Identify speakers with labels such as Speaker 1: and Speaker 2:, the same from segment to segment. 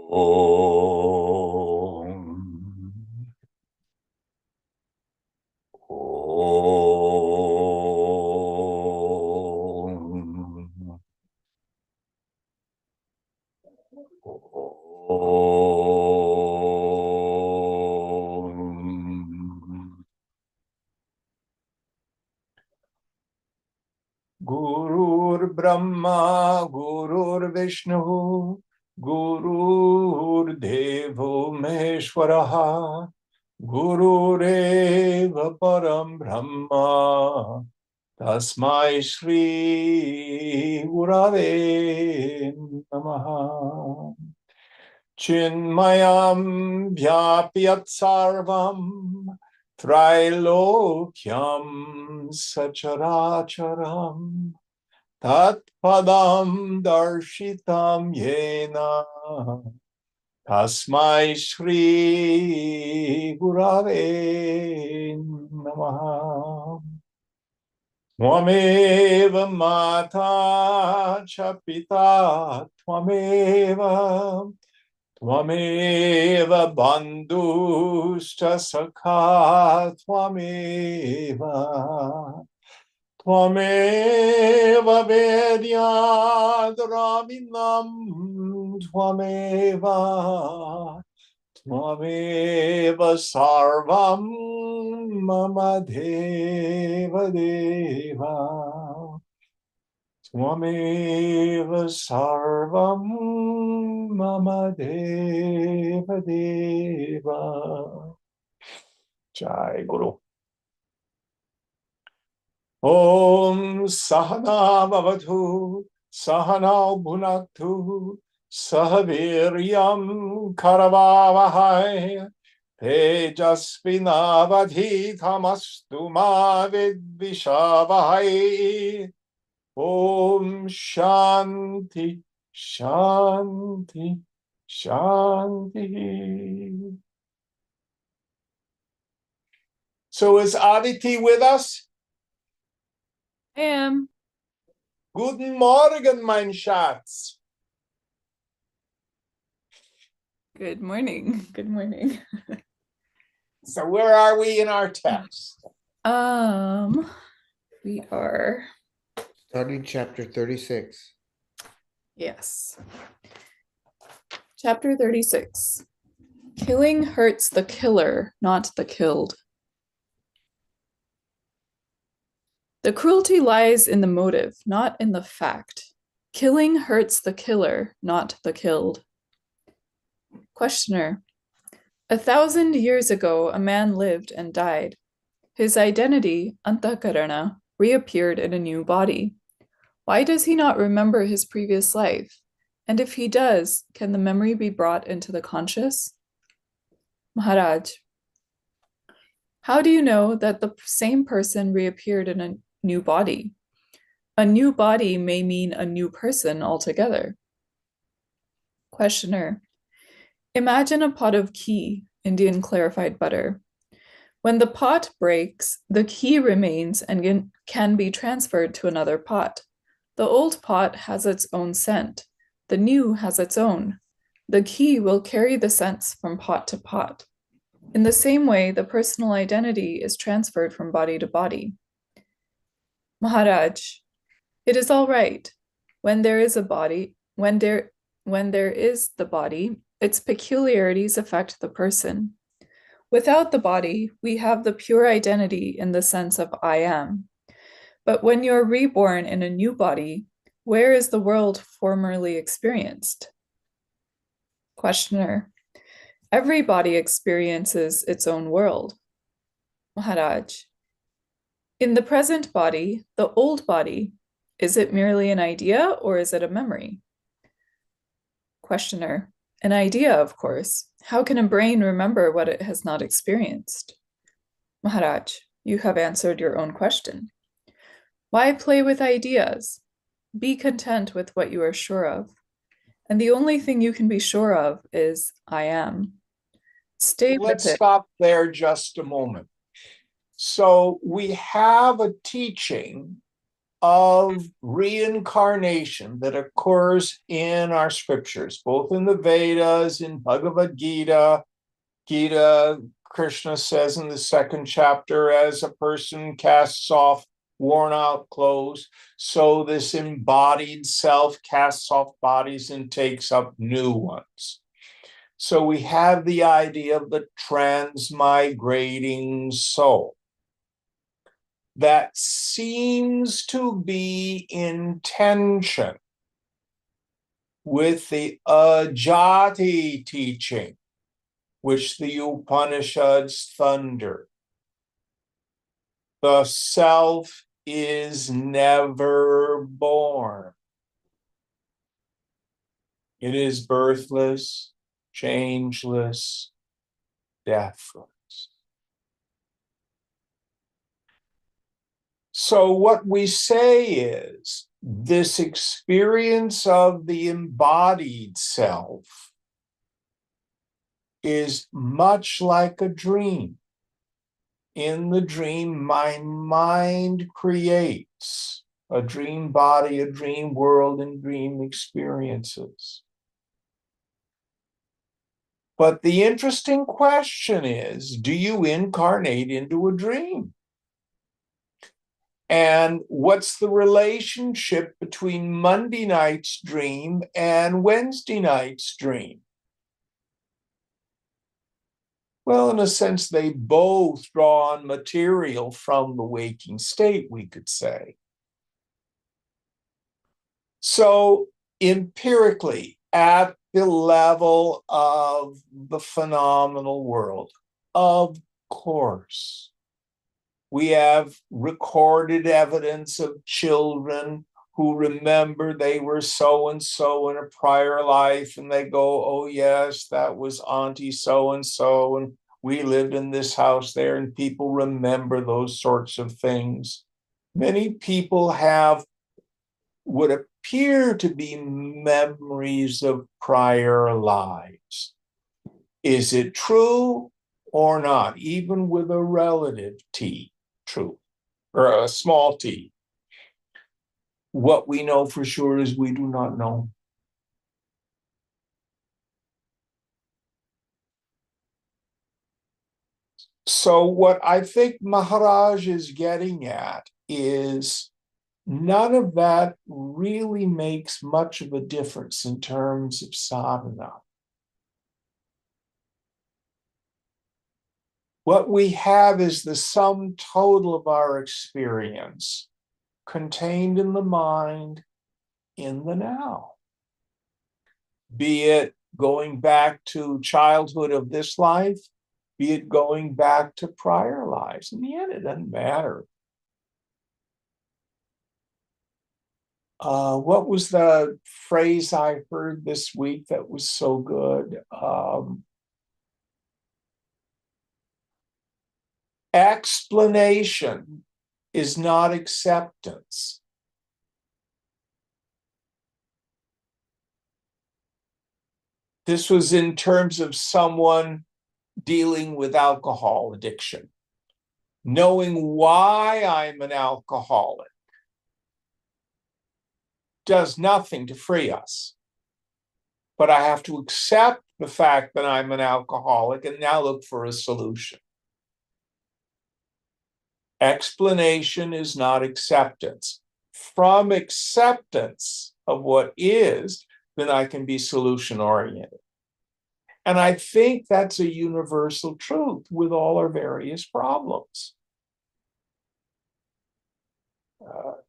Speaker 1: Om. Om. Om. Gurur Brahma, Gurur Vishnu, Gurur Devo Maheshwaraha, Gurureva Param Brahma, Tasmai Shri Gurave Namaha. Chinmayam Vyapyat Sarvam Trilokyam Sacharacharam Tat Padam Darshitam Yena Tasmai Shri Gurave Namaha. Twameva Mata Cha Pita Twameva Twameva Bandhushcha Sakha Twameva Twameva Vedyadravinam Twameva Twameva Sarvam Mama Deva Deva Twameva Sarvam Mama Deva Deva. Jai Guru. Om Sahana Bhavatu Sahana Bhunaktu Sahaviryam Karavavahai Tejasvinavadhitamastu ma vidvishavahai. Om Shanti Shanti Shanti. So is Aditi with us?
Speaker 2: I am.
Speaker 1: Guten Morgen, mein Schatz.
Speaker 2: Good morning. Good morning.
Speaker 1: So where are we in our text?
Speaker 2: We are
Speaker 3: starting chapter 36.
Speaker 2: Yes. Chapter 36. Killing hurts the killer, not the killed. The cruelty lies in the motive, not in the fact. Killing hurts the killer, not the killed. Questioner. 1,000 years ago, a man lived and died. His identity, Antakarana, reappeared in a new body. Why does he not remember his previous life? And if he does, can the memory be brought into the conscious? Maharaj. How do you know that the same person reappeared in a new body? A new body may mean a new person altogether. Questioner. Imagine a pot of ghee, Indian clarified butter. When the pot breaks, the ghee remains and can be transferred to another pot. The old pot has its own scent. The new has its own. The ghee will carry the scents from pot to pot. In the same way, the personal identity is transferred from body to body. Maharaj, it is all right. When there is a body, when there is the body, its peculiarities affect the person. Without the body, we have the pure identity in the sense of I am. But when you're reborn in a new body, where is the world formerly experienced? Questioner. Every body experiences its own world. Maharaj. In the present body, the old body, is it merely an idea or is it a memory? Questioner. An idea, of course. How can a brain remember what it has not experienced? Maharaj, you have answered your own question. Why play with ideas? Be content with what you are sure of. And the only thing you can be sure of is I am. Stay with it.
Speaker 1: Let's stop there just a moment. So we have a teaching of reincarnation that occurs in our scriptures, both in the Vedas, in Bhagavad Gita. Krishna says in the second chapter, as a person casts off worn out clothes, so this embodied self casts off bodies and takes up new ones. So we have the idea of the transmigrating soul that seems to be in tension with the Ajati teaching, which the Upanishads thunder. The self is never born. It is birthless, changeless, deathless. So what we say is this experience of the embodied self is much like a dream. In the dream, my mind creates a dream body, a dream world, and dream experiences. But the interesting question is, do you incarnate into a dream? And what's the relationship between Monday night's dream and Wednesday night's dream? Well, in a sense, they both draw on material from the waking state, we could say. So empirically, at the level of the phenomenal world, of course, we have recorded evidence of children who remember they were so-and-so in a prior life, and they go, oh yes, that was Auntie so-and-so, and we lived in this house there, and people remember those sorts of things. Many people have what appear to be memories of prior lives. Is it true or not, even with a relative T, true, or a small t? What we know for sure is we do not know. So what I think Maharaj is getting at is none of that really makes much of a difference in terms of sadhana. What we have is the sum total of our experience contained in the mind in the now. Be it going back to childhood of this life, be it going back to prior lives. In the end, it doesn't matter. What was the phrase I heard this week that was so good? Explanation is not acceptance. This was in terms of someone dealing with alcohol addiction. Knowing why I'm an alcoholic does nothing to free us. But I have to accept the fact that I'm an alcoholic and now look for a solution. Explanation is not acceptance. From acceptance of what is, then I can be solution-oriented. And I think that's a universal truth with all our various problems.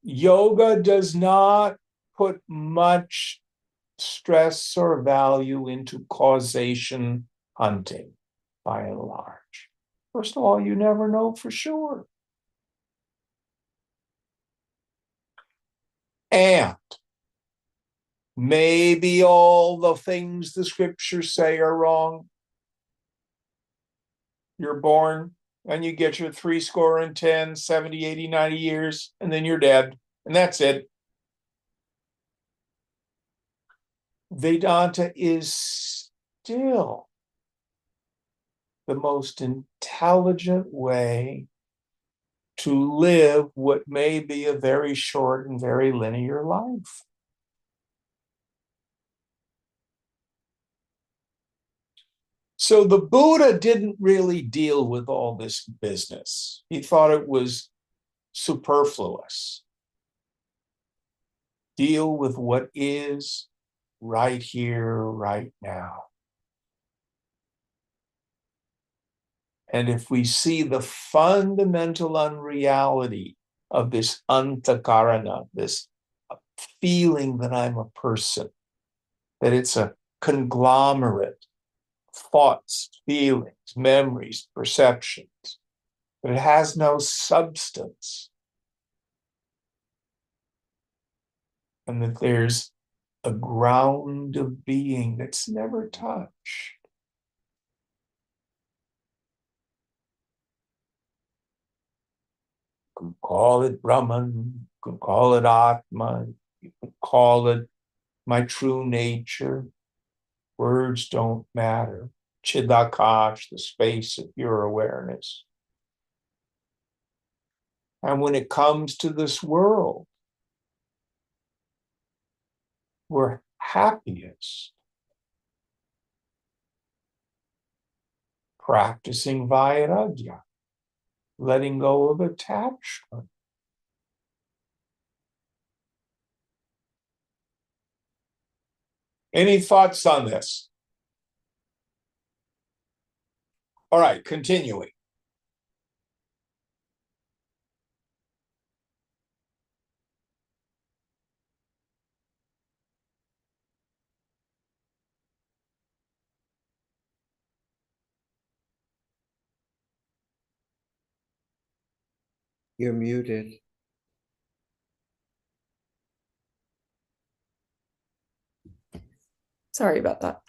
Speaker 1: Yoga does not put much stress or value into causation hunting, by and large. First of all, you never know for sure. And maybe all the things the scriptures say are wrong. You're born and you get your 70, 80, 90 years, and then you're dead, and that's it. Vedanta is still the most intelligent way to live what may be a very short and very linear life. So the Buddha didn't really deal with all this business. He thought it was superfluous. Deal with what is right here, right now. And if we see the fundamental unreality of this antakarana, this feeling that I'm a person, that it's a conglomerate, thoughts, feelings, memories, perceptions, but it has no substance. And that there's a ground of being that's never touched. You can call it Brahman, you can call it Atman, you can call it my true nature. Words don't matter. Chidakash, the space of pure awareness. And when it comes to this world, we're happiest practicing vairagya, letting go of attachment. Any thoughts on this? All right, continuing.
Speaker 3: You're muted.
Speaker 2: Sorry about that.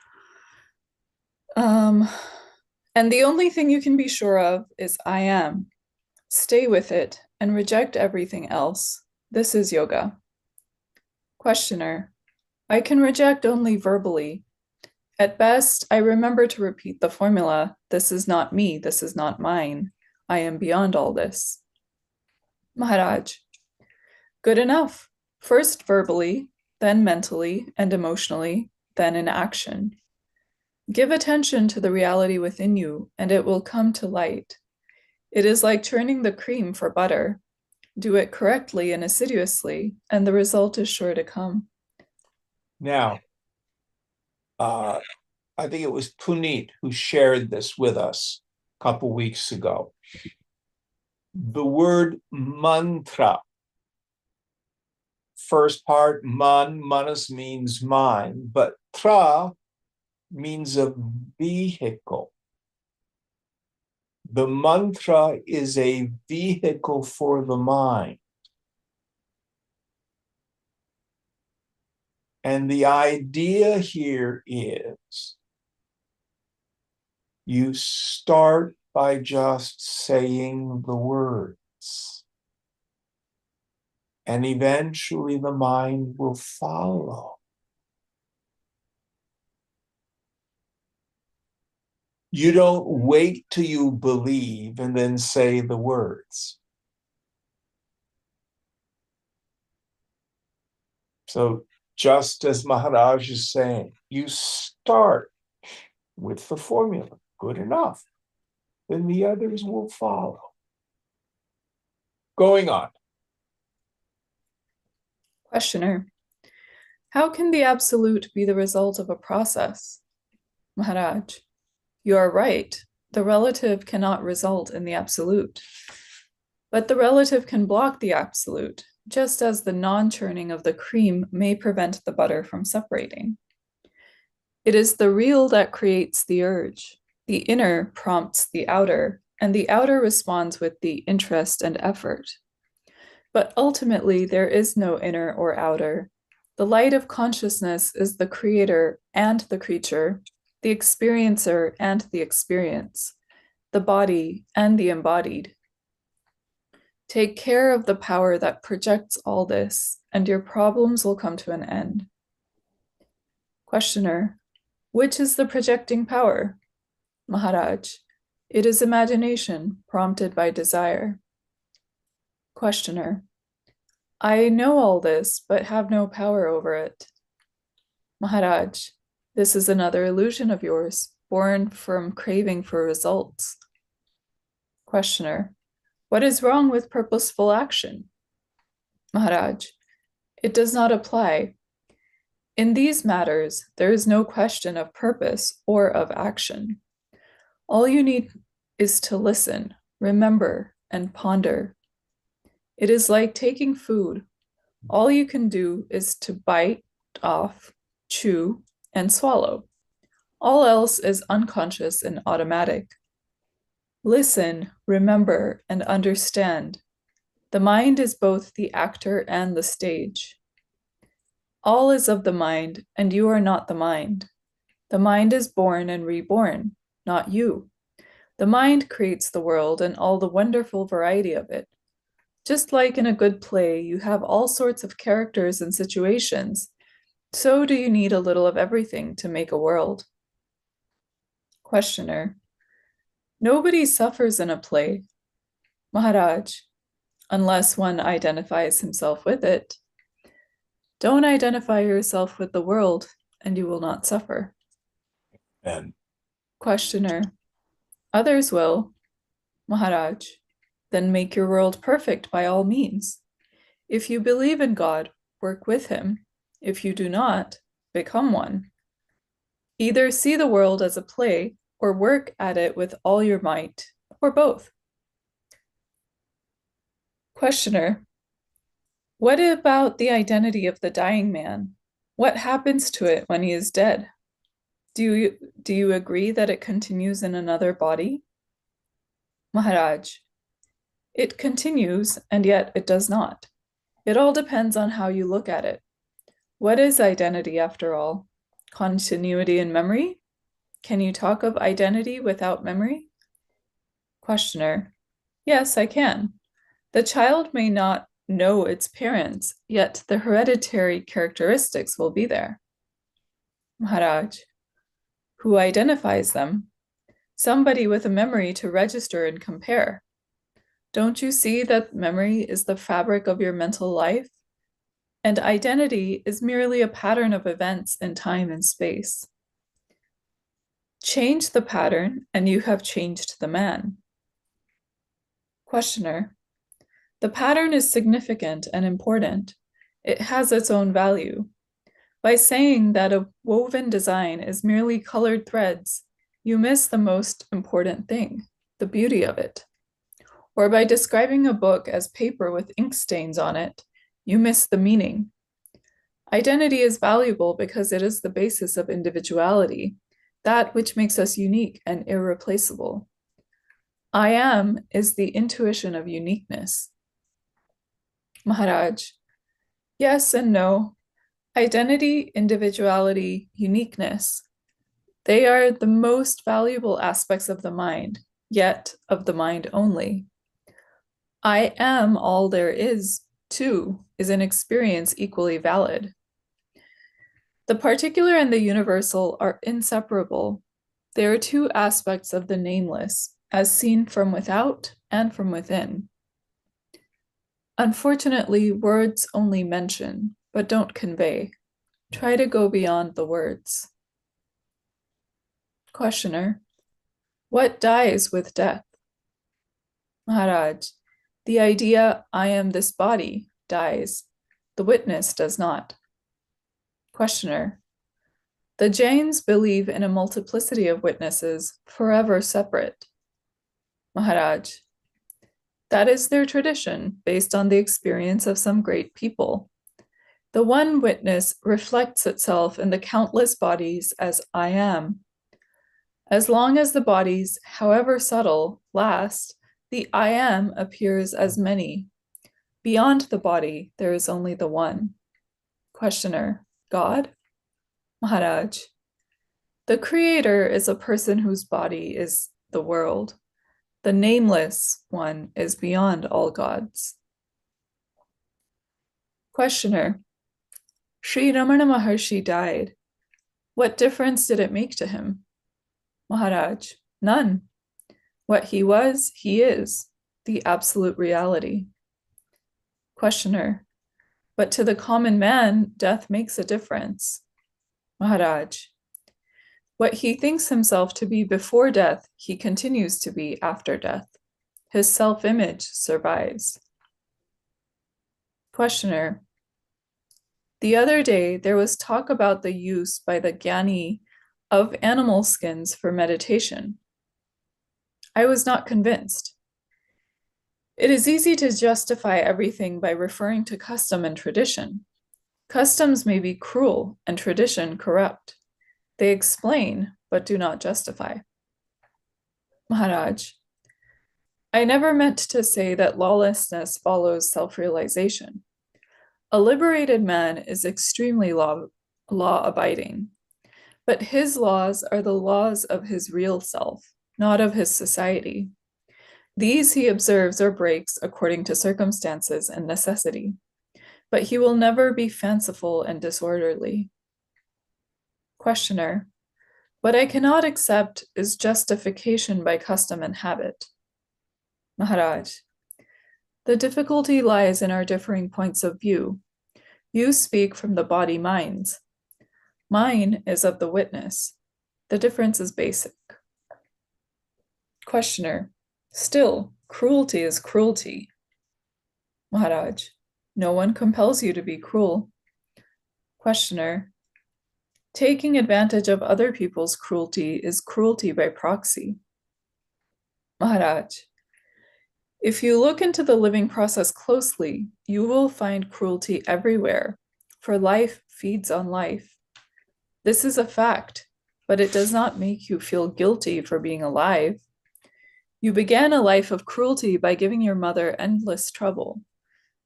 Speaker 2: And the only thing you can be sure of is I am. Stay with it and reject everything else. This is yoga. Questioner, I can reject only verbally. At best, I remember to repeat the formula, this is not me, this is not mine. I am beyond all this. Maharaj, good enough. First verbally, then mentally and emotionally, then in action. Give attention to the reality within you, and it will come to light. It is like churning the cream for butter. Do it correctly and assiduously, and the result is sure to come.
Speaker 1: Now, I think it was Puneet who shared this with us a couple weeks ago. The word mantra, first part, manas means mind, but tra means a vehicle. The mantra is a vehicle for the mind. And the idea here is you start by just saying the words, and eventually the mind will follow. You don't wait till you believe and then say the words. So just as Maharaj is saying, you start with the formula, good enough, then the others will follow. Going on.
Speaker 2: Questioner, how can the absolute be the result of a process? Maharaj, you are right. The relative cannot result in the absolute. But the relative can block the absolute, just as the non-churning of the cream may prevent the butter from separating. It is the real that creates the urge. The inner prompts the outer, and the outer responds with the interest and effort. But ultimately, there is no inner or outer. The light of consciousness is the creator and the creature, the experiencer and the experience, the body and the embodied. Take care of the power that projects all this, and your problems will come to an end. Questioner, which is the projecting power? Maharaj, it is imagination prompted by desire. Questioner. I know all this, but have no power over it. Maharaj, this is another illusion of yours, born from craving for results. Questioner. What is wrong with purposeful action? Maharaj. It does not apply. In these matters, there is no question of purpose or of action. All you need is to listen, remember, and ponder. It is like taking food. All you can do is to bite off, chew, and swallow. All else is unconscious and automatic. Listen, remember, and understand. The mind is both the actor and the stage. All is of the mind, and you are not the mind. The mind is born and reborn, not you. The mind creates the world and all the wonderful variety of it. Just like in a good play, you have all sorts of characters and situations. So do you need a little of everything to make a world. Questioner. Nobody suffers in a play. Maharaj, unless one identifies himself with it. Don't identify yourself with the world, and you will not suffer.
Speaker 1: And
Speaker 2: Questioner. Others will. Maharaj, then make your world perfect by all means. If you believe in God, work with him. If you do not, become one. Either see the world as a play or work at it with all your might, or both. Questioner. What about the identity of the dying man? What happens to it when he is dead? Do you agree that it continues in another body? Maharaj. It continues, and yet it does not. It all depends on how you look at it. What is identity, after all? Continuity in memory? Can you talk of identity without memory? Questioner. Yes, I can. The child may not know its parents, yet the hereditary characteristics will be there. Maharaj. Who identifies them? Somebody with a memory to register and compare. Don't you see that memory is the fabric of your mental life? And identity is merely a pattern of events in time and space. Change the pattern, and you have changed the man. Questioner. The pattern is significant and important. It has its own value. By saying that a woven design is merely colored threads, you miss the most important thing, the beauty of it. Or by describing a book as paper with ink stains on it, you miss the meaning. Identity is valuable because it is the basis of individuality, that which makes us unique and irreplaceable. I am is the intuition of uniqueness. Maharaj. Yes and no. Identity, individuality, uniqueness. They are the most valuable aspects of the mind, yet of the mind only. I am all there is, too, is an experience equally valid. The particular and the universal are inseparable. They are two aspects of the nameless, as seen from without and from within. Unfortunately, words only mention, but don't convey. Try to go beyond the words. Questioner. What dies with death? Maharaj. The idea, I am this body, dies. The witness does not. Questioner. The Jains believe in a multiplicity of witnesses, forever separate. Maharaj. That is their tradition, based on the experience of some great people. The one witness reflects itself in the countless bodies as I am. As long as the bodies, however subtle, last, the I am appears as many. Beyond the body, there is only the one. Questioner. God? Maharaj. The creator is a person whose body is the world. The nameless one is beyond all gods. Questioner. Sri Ramana Maharshi died. What difference did it make to him? Maharaj. None. What he was, he is, the absolute reality. Questioner. But to the common man, death makes a difference. Maharaj. What he thinks himself to be before death, he continues to be after death. His self-image survives. Questioner. The other day, there was talk about the use by the Gyani of animal skins for meditation. I was not convinced. It is easy to justify everything by referring to custom and tradition. Customs may be cruel and tradition corrupt. They explain, but do not justify. Maharaj, I never meant to say that lawlessness follows self-realization. A liberated man is extremely law-abiding, but his laws are the laws of his real self, not of his society. These he observes or breaks according to circumstances and necessity, but he will never be fanciful and disorderly. Questioner. What I cannot accept is justification by custom and habit. Maharaj. The difficulty lies in our differing points of view. You speak from the body minds. Mine is of the witness. The difference is basic. Questioner. Still, cruelty is cruelty. Maharaj. No one compels you to be cruel. Questioner. Taking advantage of other people's cruelty is cruelty by proxy. Maharaj. If you look into the living process closely, you will find cruelty everywhere, for life feeds on life. This is a fact, but it does not make you feel guilty for being alive. You began a life of cruelty by giving your mother endless trouble.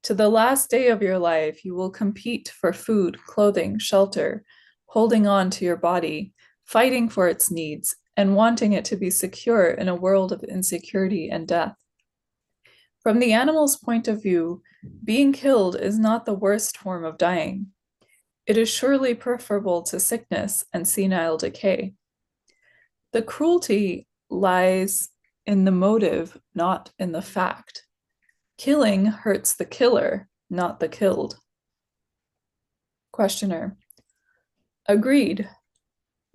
Speaker 2: To the last day of your life, you will compete for food, clothing, shelter, holding on to your body, fighting for its needs, and wanting it to be secure in a world of insecurity and death. From the animal's point of view, being killed is not the worst form of dying. It is surely preferable to sickness and senile decay. The cruelty lies in the motive, not in the fact. Killing hurts the killer, not the killed. Questioner. Agreed.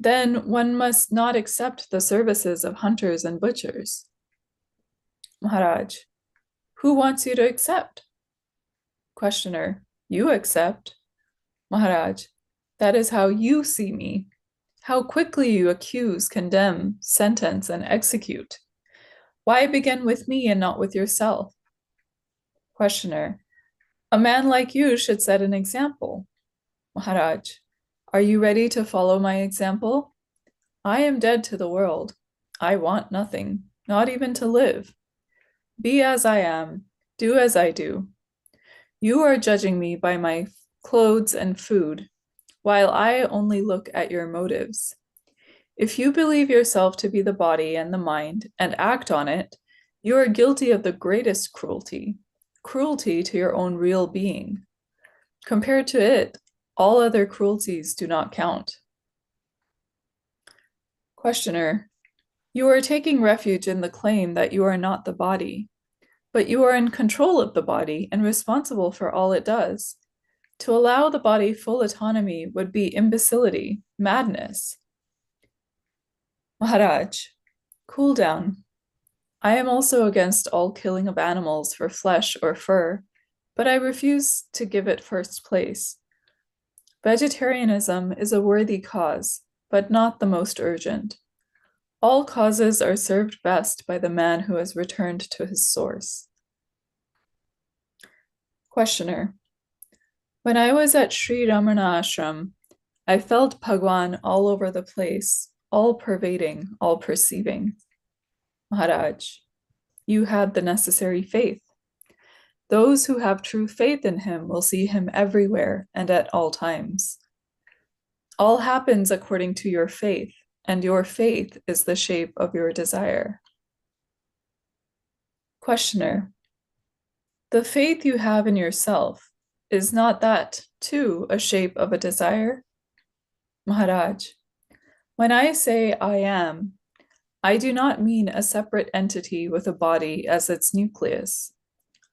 Speaker 2: Then one must not accept the services of hunters and butchers. Maharaj. Who wants you to accept? Questioner. You accept. Maharaj. That is how you see me. How quickly you accuse, condemn, sentence, and execute. Why begin with me and not with yourself? Questioner. A man like you should set an example. Maharaj. Are you ready to follow my example? I am dead to the world. I want nothing, not even to live. Be as I am, do as I do. You are judging me by my clothes and food, while I only look at your motives. If you believe yourself to be the body and the mind and act on it, you are guilty of the greatest cruelty, cruelty to your own real being. Compared to it, all other cruelties do not count. Questioner. You are taking refuge in the claim that you are not the body, but you are in control of the body and responsible for all it does. To allow the body full autonomy would be imbecility, madness. Maharaj, cool down. I am also against all killing of animals for flesh or fur, but I refuse to give it first place. Vegetarianism is a worthy cause, but not the most urgent. All causes are served best by the man who has returned to his source. Questioner. When I was at Sri Ramana Ashram, I felt Bhagwan all over the place, all pervading, all perceiving. Maharaj, you had the necessary faith. Those who have true faith in him will see him everywhere and at all times. All happens according to your faith, and your faith is the shape of your desire. Questioner. The faith you have in yourself, is not that, too, a shape of a desire? Maharaj, when I say I am, I do not mean a separate entity with a body as its nucleus.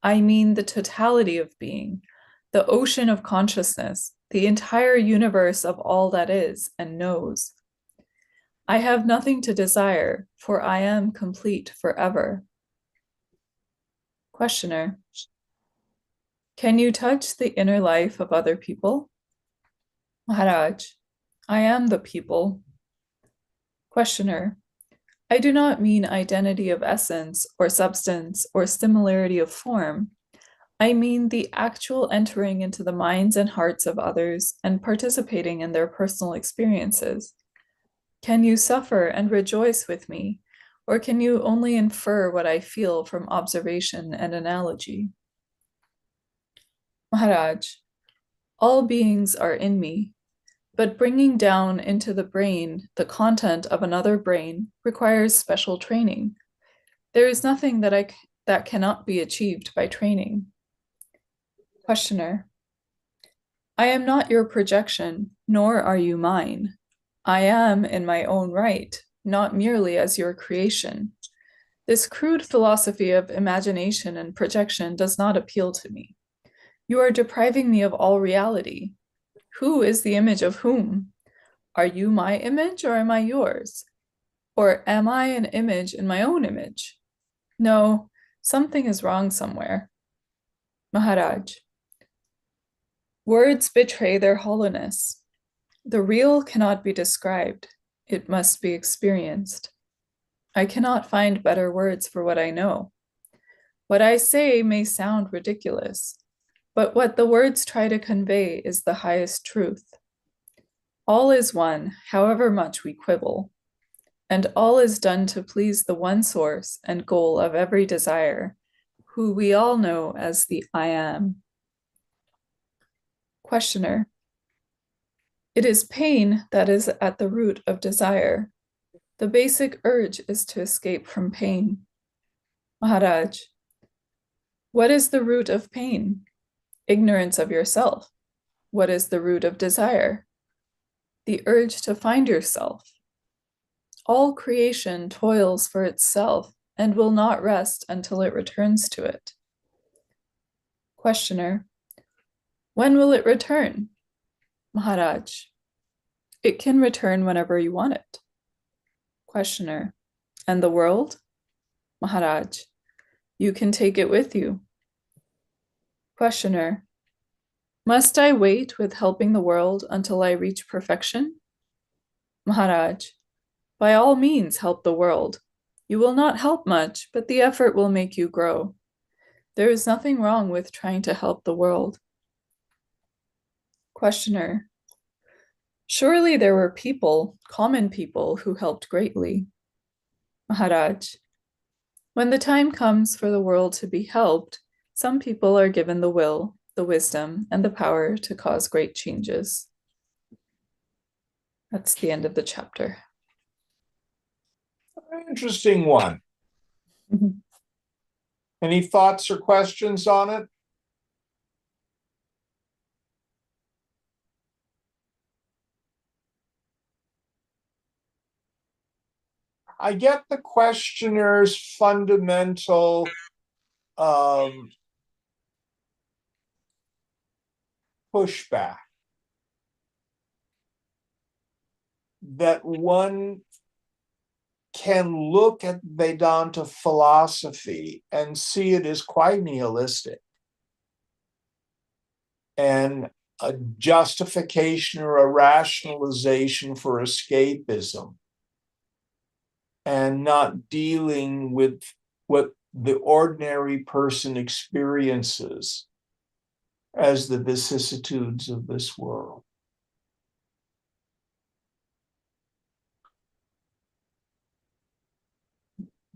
Speaker 2: I mean the totality of being, the ocean of consciousness, the entire universe of all that is and knows. I have nothing to desire, for I am complete forever. Questioner. Can you touch the inner life of other people? Maharaj. I am the people. Questioner. I do not mean identity of essence or substance or similarity of form. I mean the actual entering into the minds and hearts of others and participating in their personal experiences. Can you suffer and rejoice with me, or can you only infer what I feel from observation and analogy? Maharaj, all beings are in me, but bringing down into the brain the content of another brain requires special training. There is nothing that cannot be achieved by training. Questioner. I am not your projection, nor are you mine. I am in my own right, not merely as your creation. This crude philosophy of imagination and projection does not appeal to me. You are depriving me of all reality. Who is the image of whom? Are you my image or am I yours? Or am I an image in my own image? No, something is wrong somewhere. Maharaj. Words betray their hollowness. The real cannot be described. It must be experienced. I cannot find better words for what I know. What I say may sound ridiculous, but what the words try to convey is the highest truth. All is one, however much we quibble, and all is done to please the one source and goal of every desire, who we all know as the I Am. Questioner. It is pain that is at the root of desire. The basic urge is to escape from pain. Maharaj. What is the root of pain? Ignorance of yourself. What is the root of desire? The urge to find yourself. All creation toils for itself and will not rest until it returns to it. Questioner. When will it return? Maharaj. It can return whenever you want it. Questioner. And the world? Maharaj. You can take it with you. Questioner. Must I wait with helping the world until I reach perfection? Maharaj. By all means, help the world. You will not help much, but the effort will make you grow. There is nothing wrong with trying to help the world. Questioner. Surely there were people, common people, who helped greatly. Maharaj. When the time comes for the world to be helped, some people are given the will, the wisdom, and the power to cause great changes. That's the end of the chapter.
Speaker 1: Interesting one. Any thoughts or questions on it? I get the questioner's fundamental pushback that one can look at Vedanta philosophy and see it as quite nihilistic and a justification or a rationalization for escapism and not dealing with what the ordinary person experiences as the vicissitudes of this world.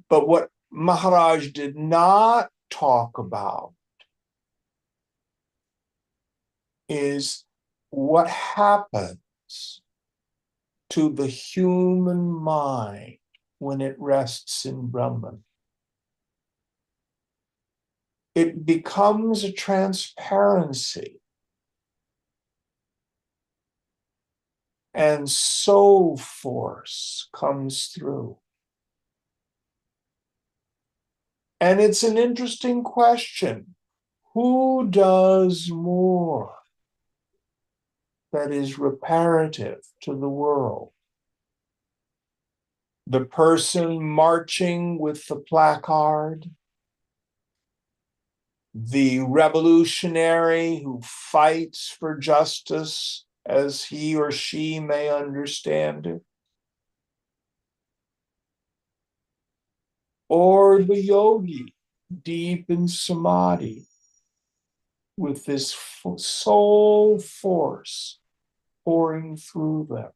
Speaker 1: But what Maharaj did not talk about is what happens to the human mind when it rests in Brahman. It becomes a transparency, and soul force comes through. And it's an interesting question. Who does more that is reparative to the world? The person marching with the placard, the revolutionary who fights for justice as he or she may understand it, or the yogi deep in samadhi with this soul force pouring through them.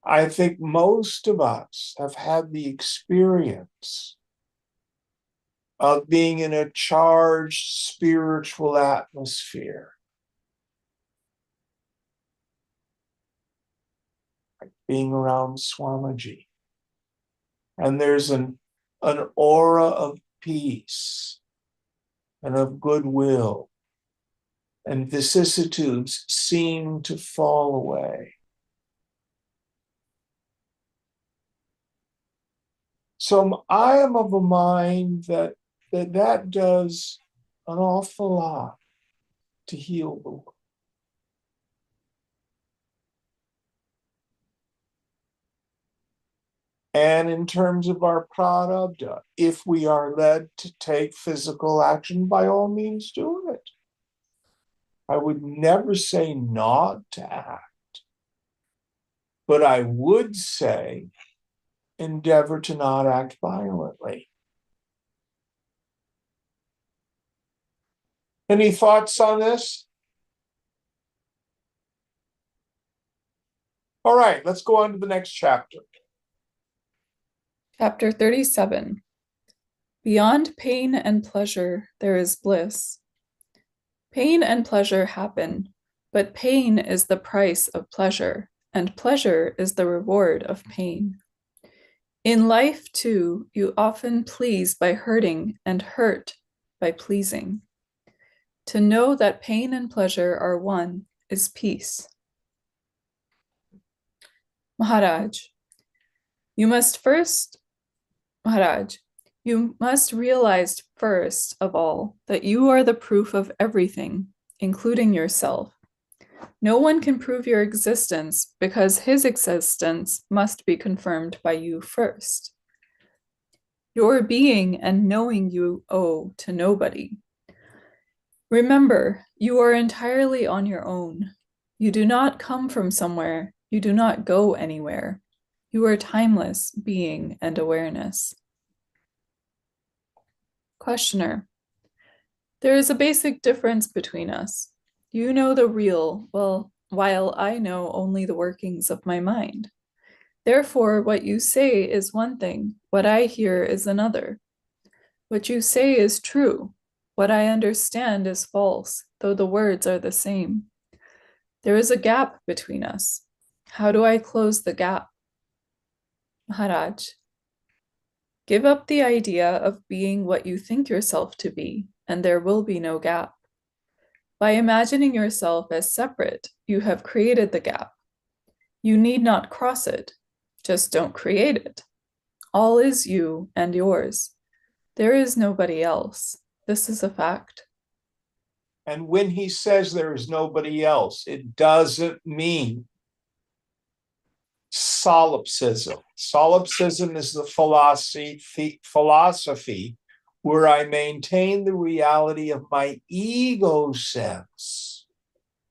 Speaker 1: I think most of us have had the experience of being in a charged spiritual atmosphere, like being around Swamiji. And there's an aura of peace and of goodwill, and vicissitudes seem to fall away. So I am of a mind that does an awful lot to heal the world. And in terms of our prarabdha, if we are led to take physical action, by all means do it. I would never say not to act, but I would say endeavor to not act violently. Any thoughts on this? All right, let's go on to the next chapter.
Speaker 2: Chapter 37. Beyond pain and pleasure, there is bliss. Pain and pleasure happen, but pain is the price of pleasure, and pleasure is the reward of pain. In life, too, you often please by hurting and hurt by pleasing. To know that pain and pleasure are one is peace. Maharaj, you must realize first of all that you are the proof of everything, including yourself. No one can prove your existence because his existence must be confirmed by you first. Your being and knowing you owe to nobody. Remember, you are entirely on your own. You do not come from somewhere. You do not go anywhere. You are timeless being and awareness. Questioner. There is a basic difference between us. You know the real, while I know only the workings of my mind. Therefore, what you say is one thing, what I hear is another. What you say is true, what I understand is false, though the words are the same. There is a gap between us. How do I close the gap? Maharaj, give up the idea of being what you think yourself to be, and there will be no gap. By imagining yourself as separate, you have created the gap. You need not cross it, just don't create it. All is you and yours. There is nobody else. This is a fact.
Speaker 1: And when he says there is nobody else, it doesn't mean solipsism. Solipsism is the philosophy where I maintain the reality of my ego sense,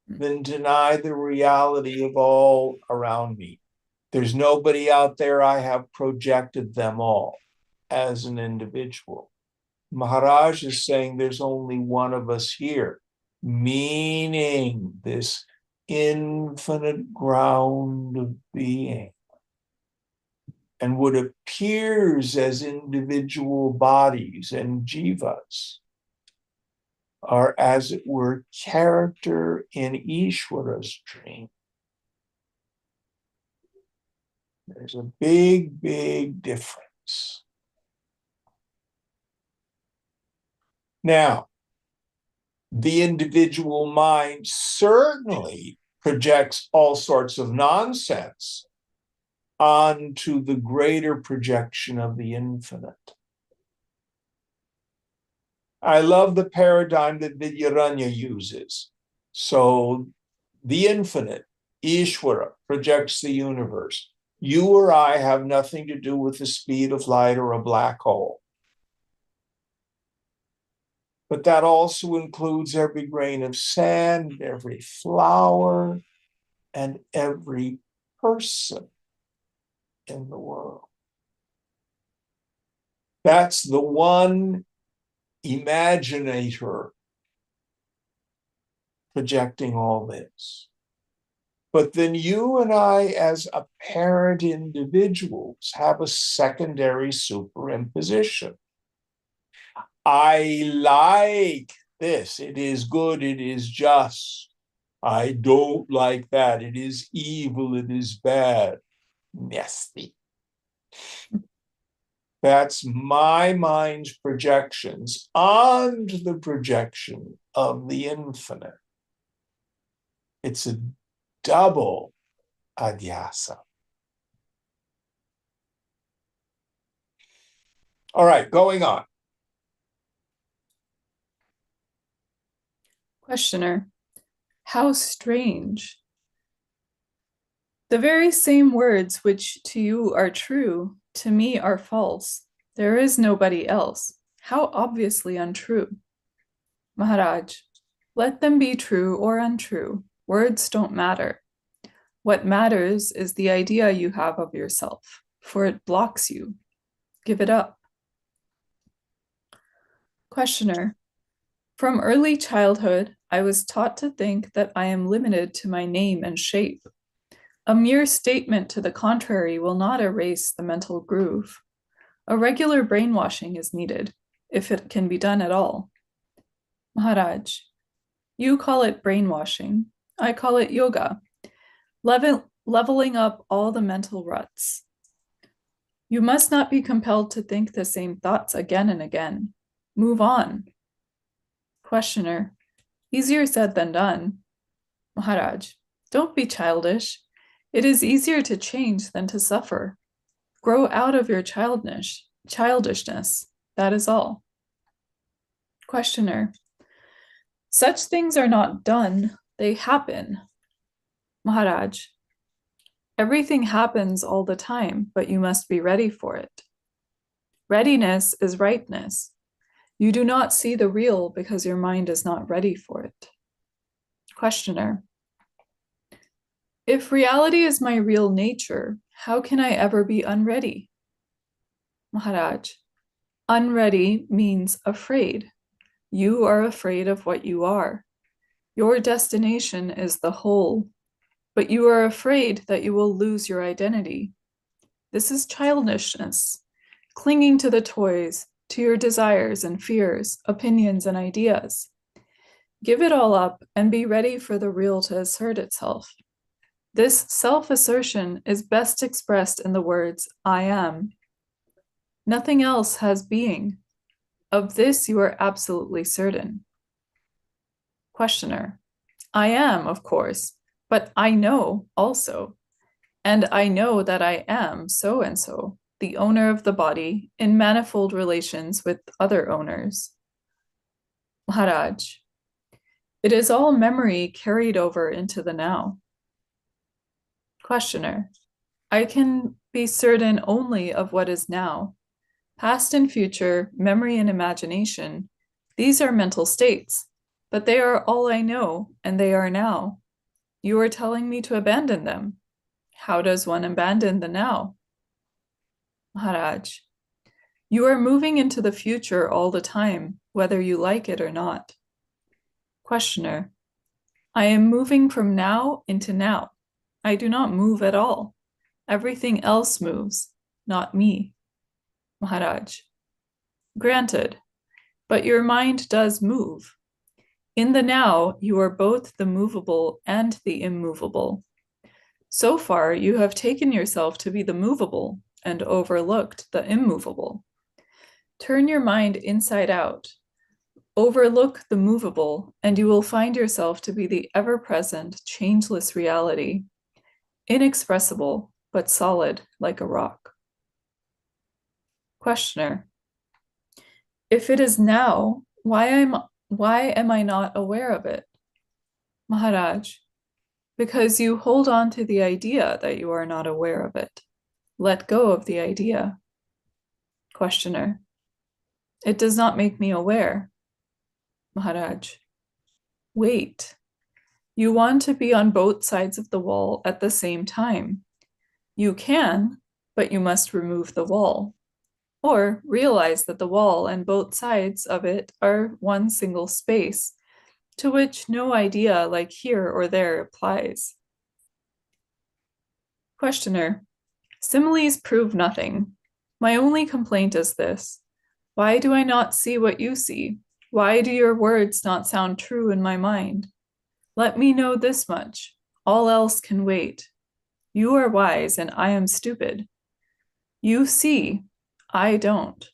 Speaker 1: then deny the reality of all around me. There's nobody out there. I have projected them all as an individual. Maharaj is saying there's only one of us here, meaning this infinite ground of being. And what appears as individual bodies and jivas are, as it were, character in Ishvara's dream. There's a big, big difference. Now, the individual mind certainly projects all sorts of nonsense onto the greater projection of the infinite. I love the paradigm that Vidyaranya uses. So the infinite, Ishvara, projects the universe. You or I have nothing to do with the speed of light or a black hole. But that also includes every grain of sand, every flower, and every person in the world. That's the one imaginator projecting all this. But then you and I, as apparent individuals, have a secondary superimposition. I like this. It is good. It is just. I don't like that. It is evil. It is bad. Nasty. That's my mind's projections onto the projection of the infinite. It's a double adhyasa. All right, going on.
Speaker 2: Questioner, how strange. The very same words which to you are true, to me are false. There is nobody else. How obviously untrue. Maharaj, let them be true or untrue. Words don't matter. What matters is the idea you have of yourself, for it blocks you. Give it up. Questioner, from early childhood, I was taught to think that I am limited to my name and shape. A mere statement to the contrary will not erase the mental groove. A regular brainwashing is needed, if it can be done at all. Maharaj, you call it brainwashing. I call it yoga, leveling up all the mental ruts. You must not be compelled to think the same thoughts again and again. Move on. Questioner, easier said than done. Maharaj, don't be childish. It is easier to change than to suffer. Grow out of your childishness. That is all. Questioner, such things are not done, they happen. Maharaj, everything happens all the time, but you must be ready for it. Readiness is ripeness. You do not see the real because your mind is not ready for it. Questioner, if reality is my real nature, how can I ever be unready? Maharaj, unready means afraid. You are afraid of what you are. Your destination is the whole, but you are afraid that you will lose your identity. This is childishness, clinging to the toys, to your desires and fears, opinions and ideas. Give it all up and be ready for the real to assert itself. This self-assertion is best expressed in the words, I am. Nothing else has being. Of this you are absolutely certain. Questioner, I am, of course, but I know also. And I know that I am so and so, the owner of the body, in manifold relations with other owners. Maharaj, it is all memory carried over into the now. Questioner, I can be certain only of what is now. Past and future, memory and imagination, these are mental states, but they are all I know, and they are now. You are telling me to abandon them. How does one abandon the now? Maharaj, you are moving into the future all the time, whether you like it or not. Questioner, I am moving from now into now. I do not move at all. Everything else moves, not me. Maharaj, granted, but your mind does move. In the now, you are both the movable and the immovable. So far, you have taken yourself to be the movable and overlooked the immovable. Turn your mind inside out. Overlook the movable, and you will find yourself to be the ever-present, changeless reality, inexpressible, but solid like a rock. Questioner. If it is now, why am I not aware of it? Maharaj. Because you hold on to the idea that you are not aware of it. Let go of the idea. Questioner. It does not make me aware. Maharaj. Wait. You want to be on both sides of the wall at the same time. You can, but you must remove the wall. Or realize that the wall and both sides of it are one single space, to which no idea like here or there applies. Questioner. Similes prove nothing. My only complaint is this. Why do I not see what you see? Why do your words not sound true in my mind? Let me know this much. All else can wait. You are wise and I am stupid. You see, I don't.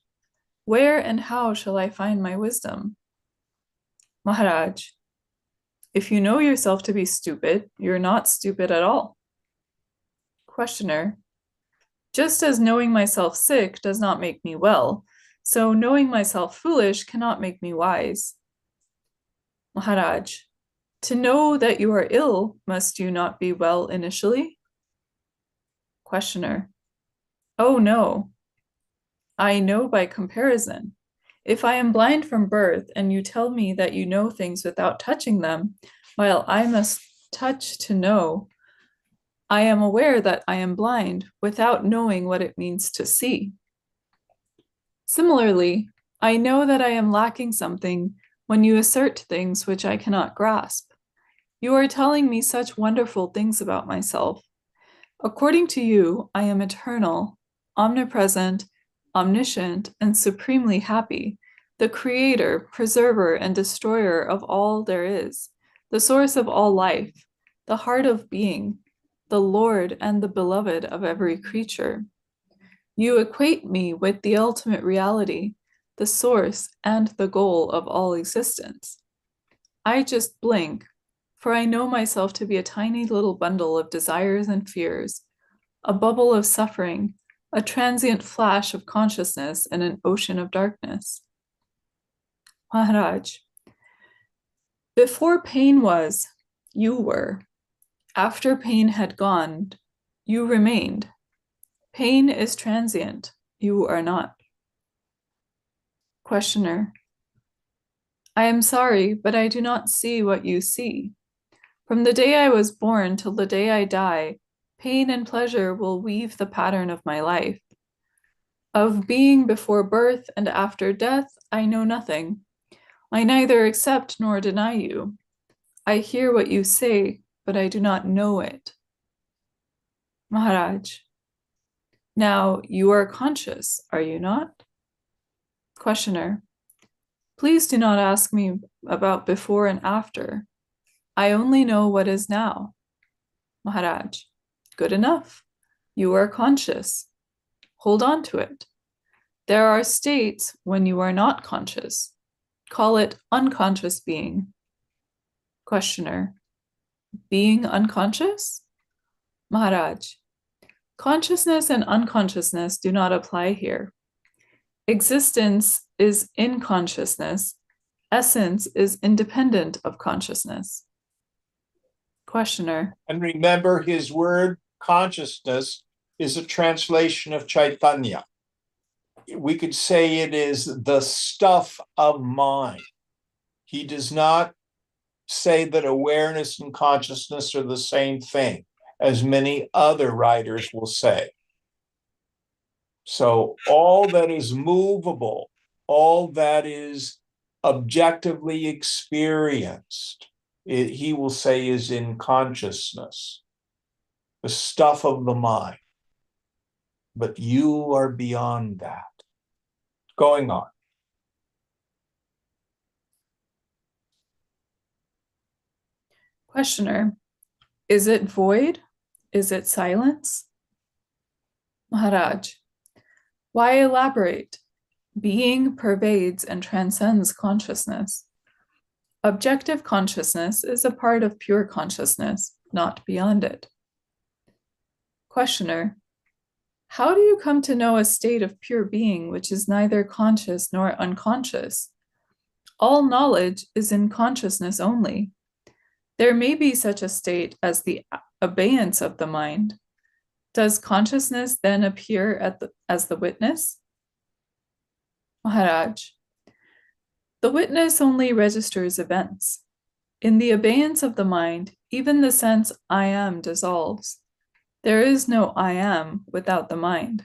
Speaker 2: Where and how shall I find my wisdom? Maharaj, if you know yourself to be stupid, you're not stupid at all. Questioner, just as knowing myself sick does not make me well, so knowing myself foolish cannot make me wise. Maharaj, to know that you are ill, must you not be well initially? Questioner, oh no, I know by comparison. If I am blind from birth and you tell me that you know things without touching them, while I must touch to know, I am aware that I am blind without knowing what it means to see. Similarly, I know that I am lacking something when you assert things which I cannot grasp. You are telling me such wonderful things about myself. According to you, I am eternal, omnipresent, omniscient, and supremely happy, the creator, preserver, and destroyer of all there is, the source of all life, the heart of being, the Lord and the beloved of every creature. You equate me with the ultimate reality, the source and the goal of all existence. I just blink, for I know myself to be a tiny little bundle of desires and fears, a bubble of suffering, a transient flash of consciousness in an ocean of darkness. Maharaj, before pain was, you were. After pain had gone, you remained. Pain is transient, you are not. Questioner, I am sorry, but I do not see what you see. From the day I was born till the day I die, pain and pleasure will weave the pattern of my life. Of being before birth and after death, I know nothing. I neither accept nor deny you. I hear what you say, but I do not know it. Maharaj, now you are conscious, are you not? Questioner, please do not ask me about before and after. I only know what is now. Maharaj, good enough. You are conscious. Hold on to it. There are states when you are not conscious. Call it unconscious being. Questioner, being unconscious? Maharaj, consciousness and unconsciousness do not apply here. Existence is in consciousness. Essence is independent of consciousness. Questioner.
Speaker 1: And remember, his word consciousness is a translation of Chaitanya. We could say it is the stuff of mind. He does not say that awareness and consciousness are the same thing, as many other writers will say. So all that is movable, all that is objectively experienced, he will say is in consciousness, the stuff of the mind. But you are beyond that. Going on.
Speaker 2: Questioner, is it void? Is it silence? Maharaj, why elaborate? Being pervades and transcends consciousness. Objective consciousness is a part of pure consciousness, not beyond it. Questioner. How do you come to know a state of pure being which is neither conscious nor unconscious? All knowledge is in consciousness only. There may be such a state as the abeyance of the mind. Does consciousness then appear as the witness? Maharaj. The witness only registers events. In the abeyance of the mind, even the sense I am dissolves. There is no I am without the mind.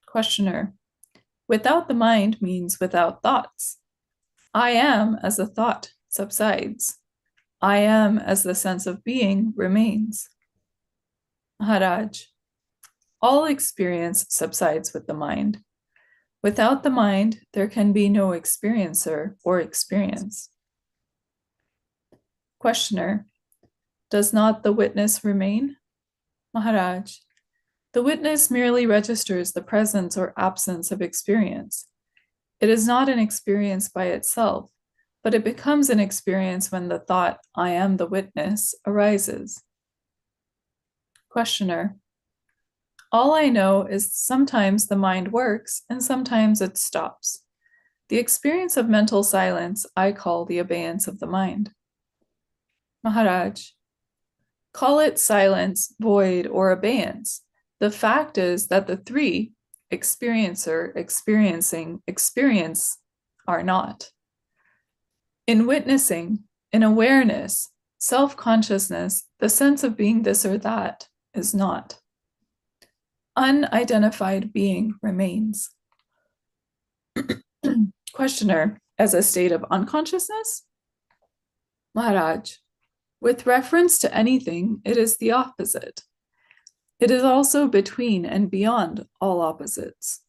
Speaker 2: Questioner. Without the mind means without thoughts. I am as a thought subsides. I am as the sense of being remains. Maharaj. All experience subsides with the mind. Without the mind, there can be no experiencer or experience. Questioner. Does not the witness remain? Maharaj. The witness merely registers the presence or absence of experience. It is not an experience by itself, but it becomes an experience when the thought, I am the witness, arises. Questioner. All I know is sometimes the mind works and sometimes it stops. The experience of mental silence I call the abeyance of the mind. Maharaj. Call it silence, void, or abeyance. The fact is that the three, experiencer, experiencing, experience, are not. In witnessing, in awareness, self-consciousness, the sense of being this or that is not. Unidentified being remains. Questioner, as a state of unconsciousness? Maharaj, with reference to anything, it is the opposite. It is also between and beyond all opposites.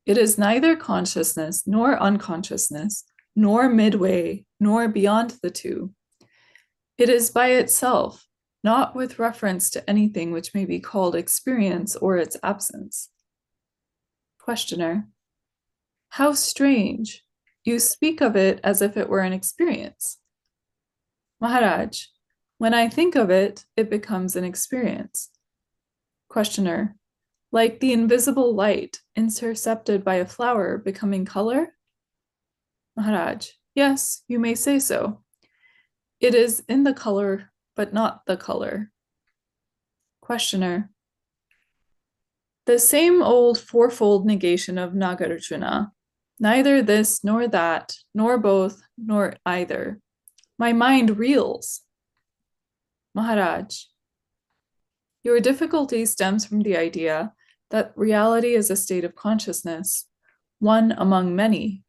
Speaker 2: It is neither consciousness nor unconsciousness, nor midway, nor beyond the two. It is by itself, not with reference to anything which may be called experience or its absence. Questioner. How strange. You speak of it as if it were an experience. Maharaj, when I think of it, it becomes an experience. Questioner. Like the invisible light intercepted by a flower becoming color? Maharaj. Yes, you may say so. It is in the color, but not the color. Questioner. The same old fourfold negation of Nagarjuna. Neither this nor that, nor both, nor either. My mind reels. Maharaj. Your difficulty stems from the idea that reality is a state of consciousness, one among many.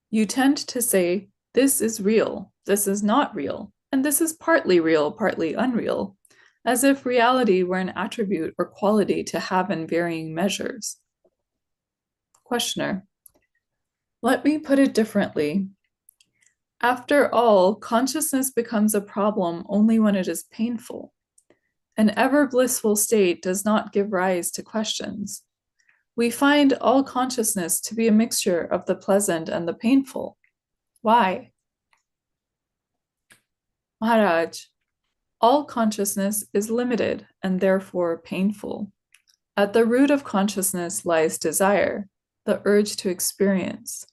Speaker 2: You tend to say, this is real, this is not real, and this is partly real, partly unreal, as if reality were an attribute or quality to have in varying measures. Questioner. Let me put it differently. After all, consciousness becomes a problem only when it is painful. An ever blissful state does not give rise to questions. We find all consciousness to be a mixture of the pleasant and the painful. Why? Maharaj, all consciousness is limited and therefore painful. At the root of consciousness lies desire, the urge to experience.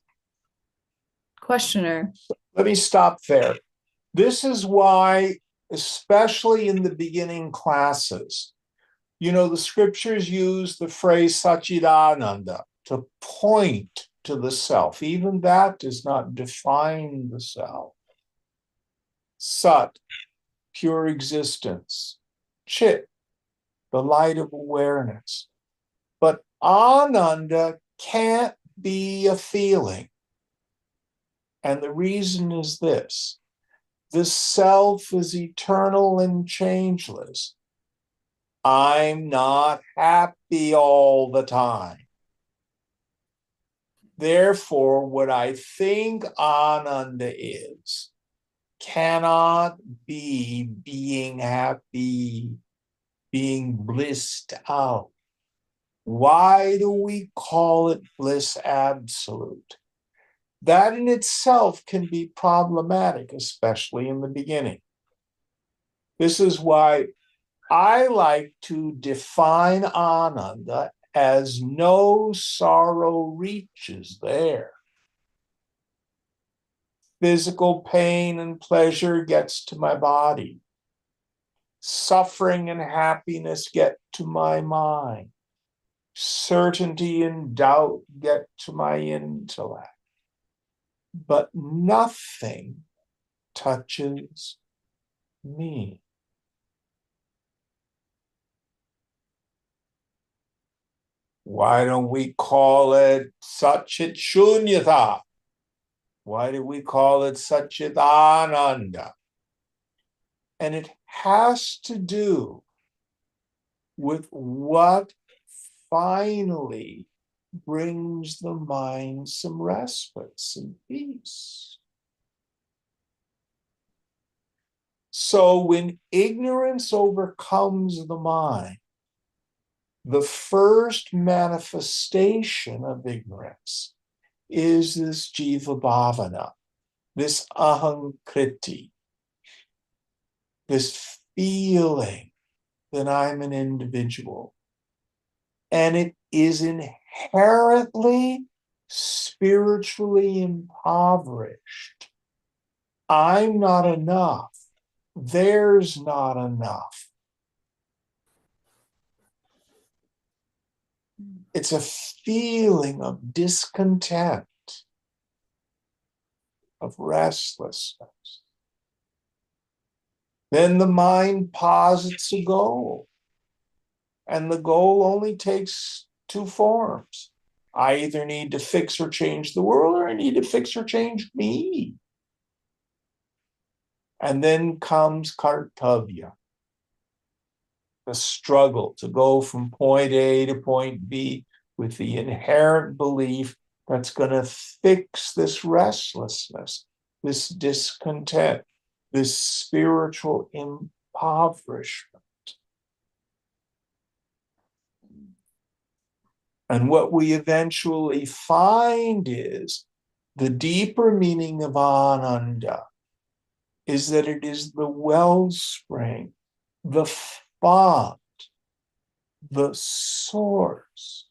Speaker 2: Questioner.
Speaker 1: Let me stop there. This is why, especially in the beginning classes, the scriptures use the phrase Sachidananda to point to the self. Even that does not define the self. Sat, pure existence. Chit, the light of awareness. But Ananda can't be a feeling. And the reason is this: the self is eternal and changeless. I'm not happy all the time. Therefore, what I think Ananda is cannot be being happy, being blissed out. Why do we call it bliss absolute? That in itself can be problematic, especially in the beginning. This is why I like to define Ananda as no sorrow reaches there. Physical pain and pleasure gets to my body. Suffering and happiness get to my mind. Certainty and doubt get to my intellect. But nothing touches me. Why don't we call it Satchit Shunyata? Why do we call it Satchit Ananda? And it has to do with what finally brings the mind some respite, some peace. So when ignorance overcomes the mind, the first manifestation of ignorance is this jiva bhavana, this ahankriti, this feeling that I'm an individual. And it is inherently spiritually impoverished. I'm not enough. There's not enough. It's a feeling of discontent, of restlessness. Then the mind posits a goal. And the goal only takes two forms. I either need to fix or change the world, or I need to fix or change me. And then comes kartavya, the struggle to go from point A to point B with the inherent belief that's going to fix this restlessness, this discontent, this spiritual impoverishment. And what we eventually find is the deeper meaning of Ananda is that it is the wellspring, the font, the source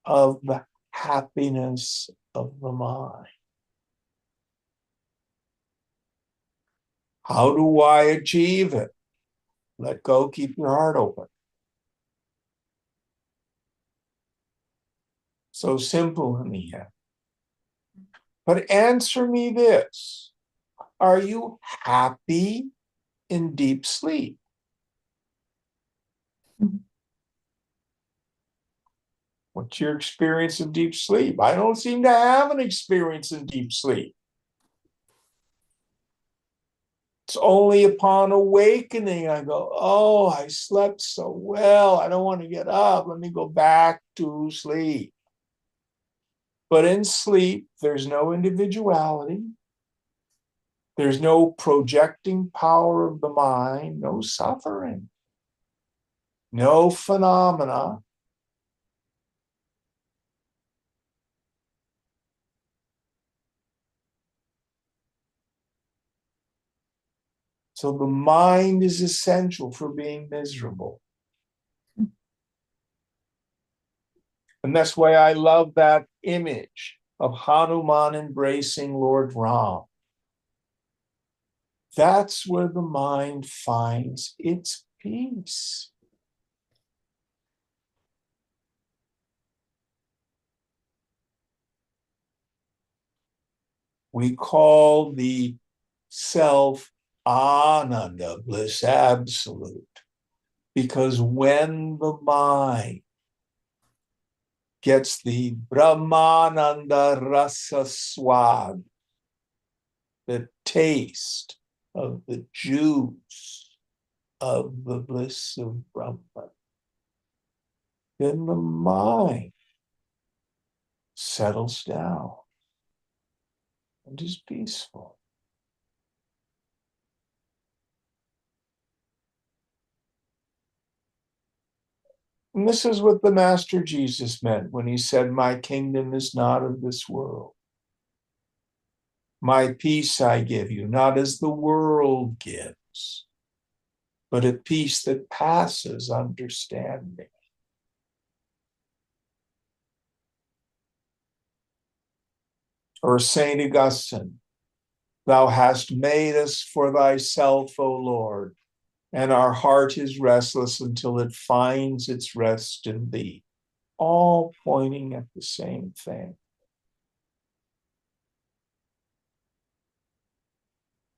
Speaker 1: of the happiness of the mind. How do I achieve it? Let go, keep your heart open. So simple in the end. But answer me this. Are you happy in deep sleep? What's your experience of deep sleep? I don't seem to have an experience in deep sleep. It's only upon awakening I go, oh, I slept so well. I don't want to get up. Let me go back to sleep. But in sleep, there's no individuality. There's no projecting power of the mind, no suffering, no phenomena. So the mind is essential for being miserable. And that's why I love that image of Hanuman embracing Lord Ram. That's where the mind finds its peace. We call the self Ananda, bliss absolute, because when the mind gets the Brahmananda rasa swad, the taste of the juice of the bliss of Brahman, then the mind settles down and is peaceful. And this is what the Master Jesus meant when he said, my kingdom is not of this world. My peace I give you, not as the world gives. but a peace that passes understanding. Or Saint Augustine, thou hast made us for thyself, O Lord, and our heart is restless until it finds its rest in thee. All pointing at the same thing.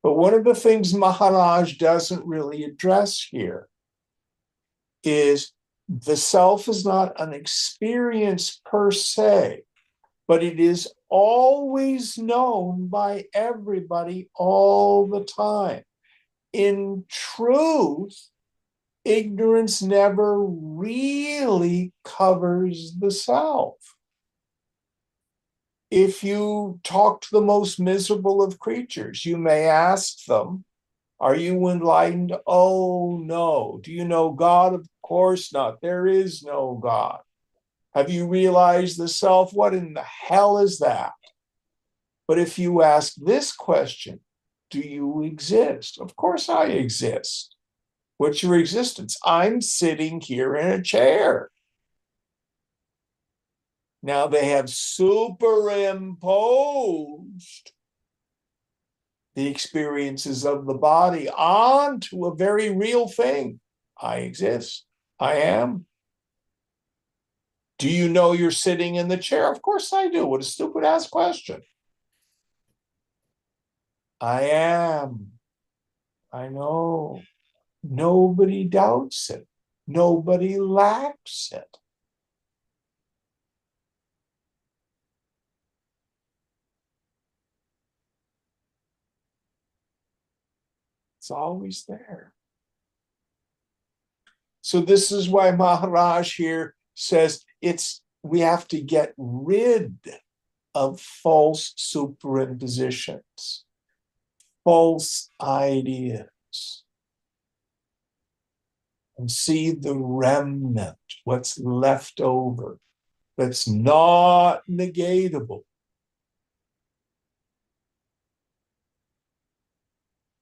Speaker 1: But one of the things Maharaj doesn't really address here is the self is not an experience per se, but it is always known by everybody all the time. In truth, ignorance never really covers the self. If you talk to the most miserable of creatures, you may ask them, are you enlightened? Oh, no. Do you know God? Of course not. There is no God. Have you realized the self? What in the hell is that? But if you ask this question, do you exist? Of course I exist. What's your existence? I'm sitting here in a chair. Now they have superimposed the experiences of the body onto a very real thing. I exist. I am. Do you know you're sitting in the chair? Of course I do. What a stupid ass question. I am. I know. Nobody doubts it. Nobody lacks it. It's always there. So this is why Maharaj here says we have to get rid of false superimpositions, false ideas, and see the remnant, what's left over, that's not negatable.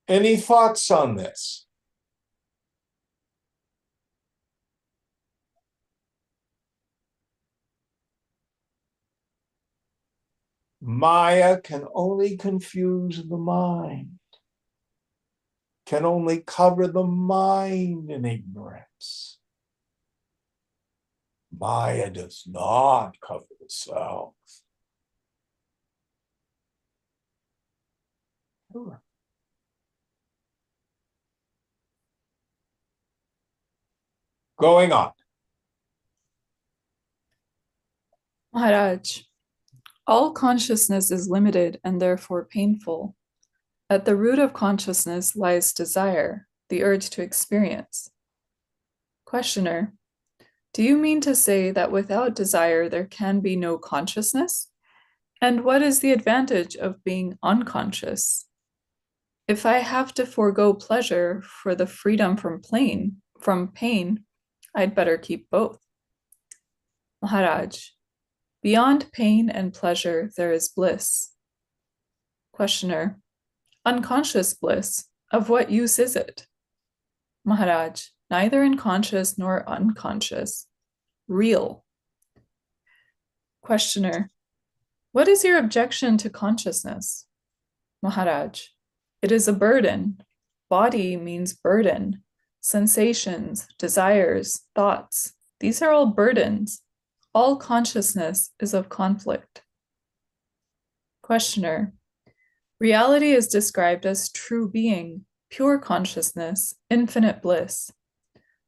Speaker 1: Any thoughts on this? Maya can only confuse the mind, can only cover the mind in ignorance. Maya does not cover the self. Sure. Going on.
Speaker 2: Maharaj, all consciousness is limited and therefore painful. At the root of consciousness lies desire, the urge to experience. Questioner, do you mean to say that without desire there can be no consciousness? And what is the advantage of being unconscious? If I have to forego pleasure for the freedom from pain, I'd better keep both. Maharaj, beyond pain and pleasure there is bliss. Questioner, unconscious bliss, of what use is it? Maharaj, neither in conscious nor unconscious. Real. Questioner, what is your objection to consciousness? Maharaj, it is a burden. Body means burden. Sensations, desires, thoughts, these are all burdens. All consciousness is of conflict. Questioner, reality is described as true being, pure consciousness, infinite bliss.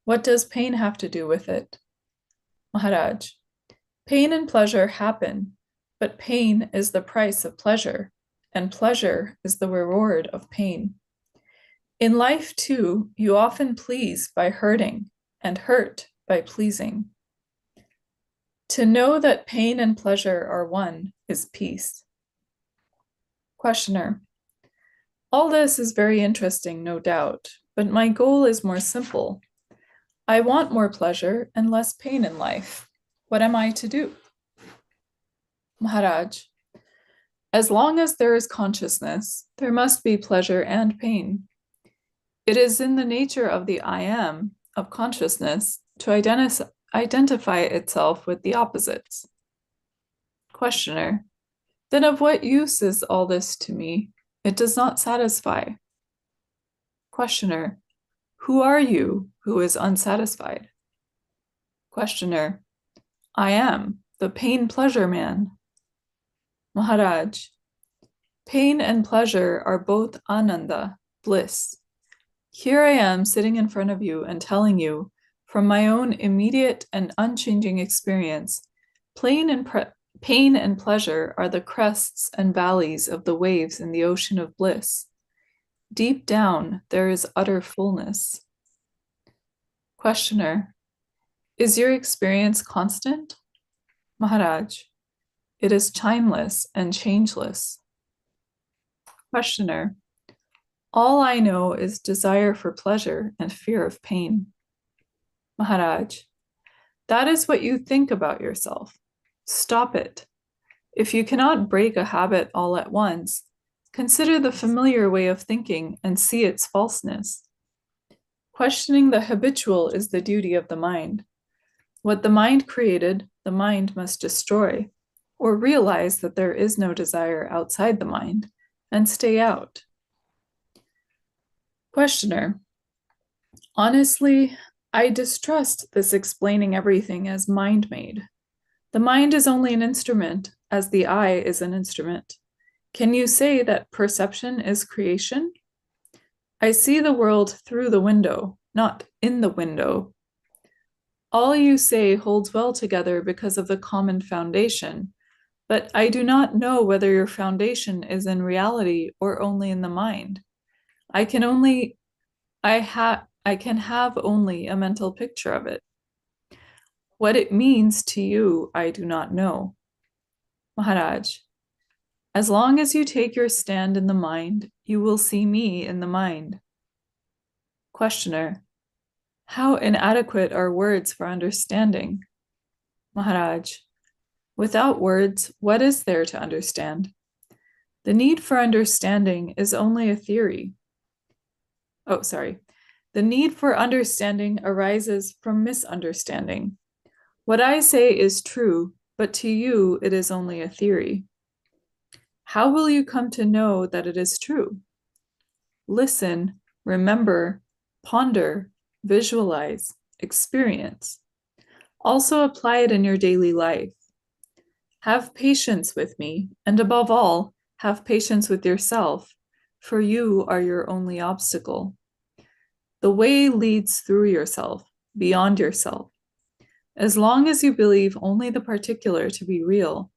Speaker 2: What does pain have to do with it? Maharaj, pain and pleasure happen, but pain is the price of pleasure, and pleasure is the reward of pain. In life, too, you often please by hurting, and hurt by pleasing. To know that pain and pleasure are one is peace. Questioner, all this is very interesting, no doubt, but my goal is more simple. I want more pleasure and less pain in life. What am I to do? Maharaj, as long as there is consciousness, there must be pleasure and pain. It is in the nature of the I am, of consciousness, to identify itself with the opposites. Questioner. Then of what use is all this to me? It does not satisfy. Questioner. Who are you who is unsatisfied? Questioner. I am the pain-pleasure man. Maharaj. Pain and pleasure are both ananda, bliss. Here I am sitting in front of you and telling you, from my own immediate and unchanging experience, pain and pleasure are the crests and valleys of the waves in the ocean of bliss. Deep down, there is utter fullness. Questioner. Is your experience constant? Maharaj. It is timeless and changeless. Questioner. All I know is desire for pleasure and fear of pain. Maharaj. That is what you think about yourself. Stop it. If you cannot break a habit all at once, consider the familiar way of thinking and see its falseness. Questioning the habitual is the duty of the mind. What the mind created, the mind must destroy, or realize that there is no desire outside the mind, and stay out. Questioner. Honestly, I distrust this explaining everything as mind-made. The mind is only an instrument, as the eye is an instrument. Can you say that perception is creation? I see the world through the window, not in the window. All you say holds well together because of the common foundation, but I do not know whether your foundation is in reality or only in the mind. I can have only a mental picture of it. What it means to you, I do not know. Maharaj, as long as you take your stand in the mind, you will see me in the mind. Questioner, how inadequate are words for understanding? Maharaj, without words, what is there to understand? The need for understanding is only a theory. The need for understanding arises from misunderstanding. What I say is true, but to you it is only a theory. How will you come to know that it is true? Listen, remember, ponder, visualize, experience. Also apply it in your daily life. Have patience with me, and above all, have patience with yourself, for you are your only obstacle. The way leads through yourself, beyond yourself. As long as you believe only the particular to be real,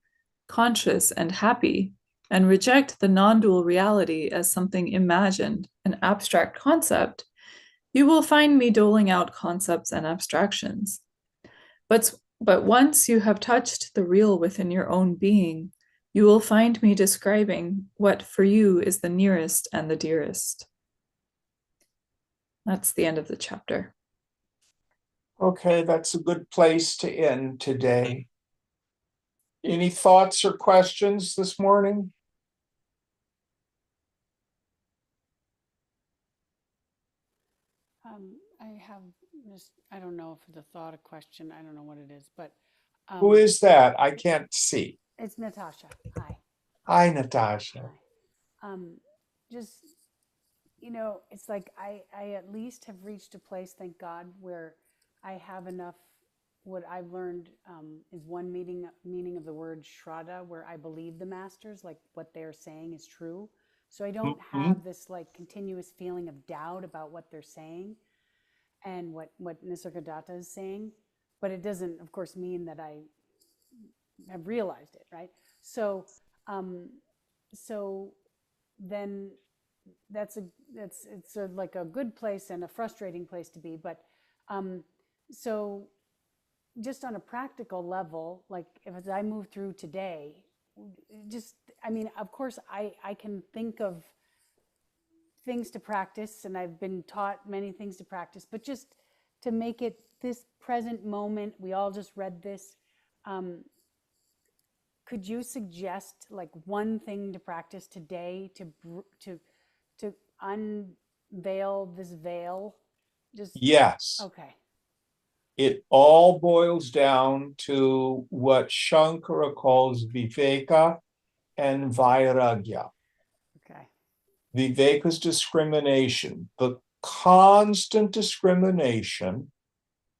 Speaker 2: conscious, and happy, and reject the non-dual reality as something imagined, an abstract concept, you will find me doling out concepts and abstractions. But once you have touched the real within your own being, you will find me describing what for you is the nearest and the dearest. That's the end of the chapter.
Speaker 1: Okay, that's a good place to end today. Any thoughts or questions this morning?
Speaker 4: I have just, I don't know if it's a thought, a question, I don't know what it is, but.
Speaker 1: Who is that? I can't see.
Speaker 4: It's Natasha. Hi.
Speaker 1: Hi, Natasha.
Speaker 4: Just, it's like I at least have reached a place, thank God, where I have enough. What I've learned is one meaning of the word shraddha, where I believe the masters, like what they're saying is true. So I don't have this like continuous feeling of doubt about what they're saying and what Nisargadatta is saying. But it doesn't, of course, mean that I have realized it, right? So, so then it's like a good place and a frustrating place to be. But so just on a practical level, like as I move through today, of course I can think of things to practice, and I've been taught many things to practice, but just to make it this present moment, we all just read this. Could you suggest like one thing to practice today to veil, this veil, just
Speaker 1: Yes.
Speaker 4: okay.
Speaker 1: It all boils down to what Shankara calls viveka and vairagya.
Speaker 4: Okay.
Speaker 1: Viveka's discrimination, the constant discrimination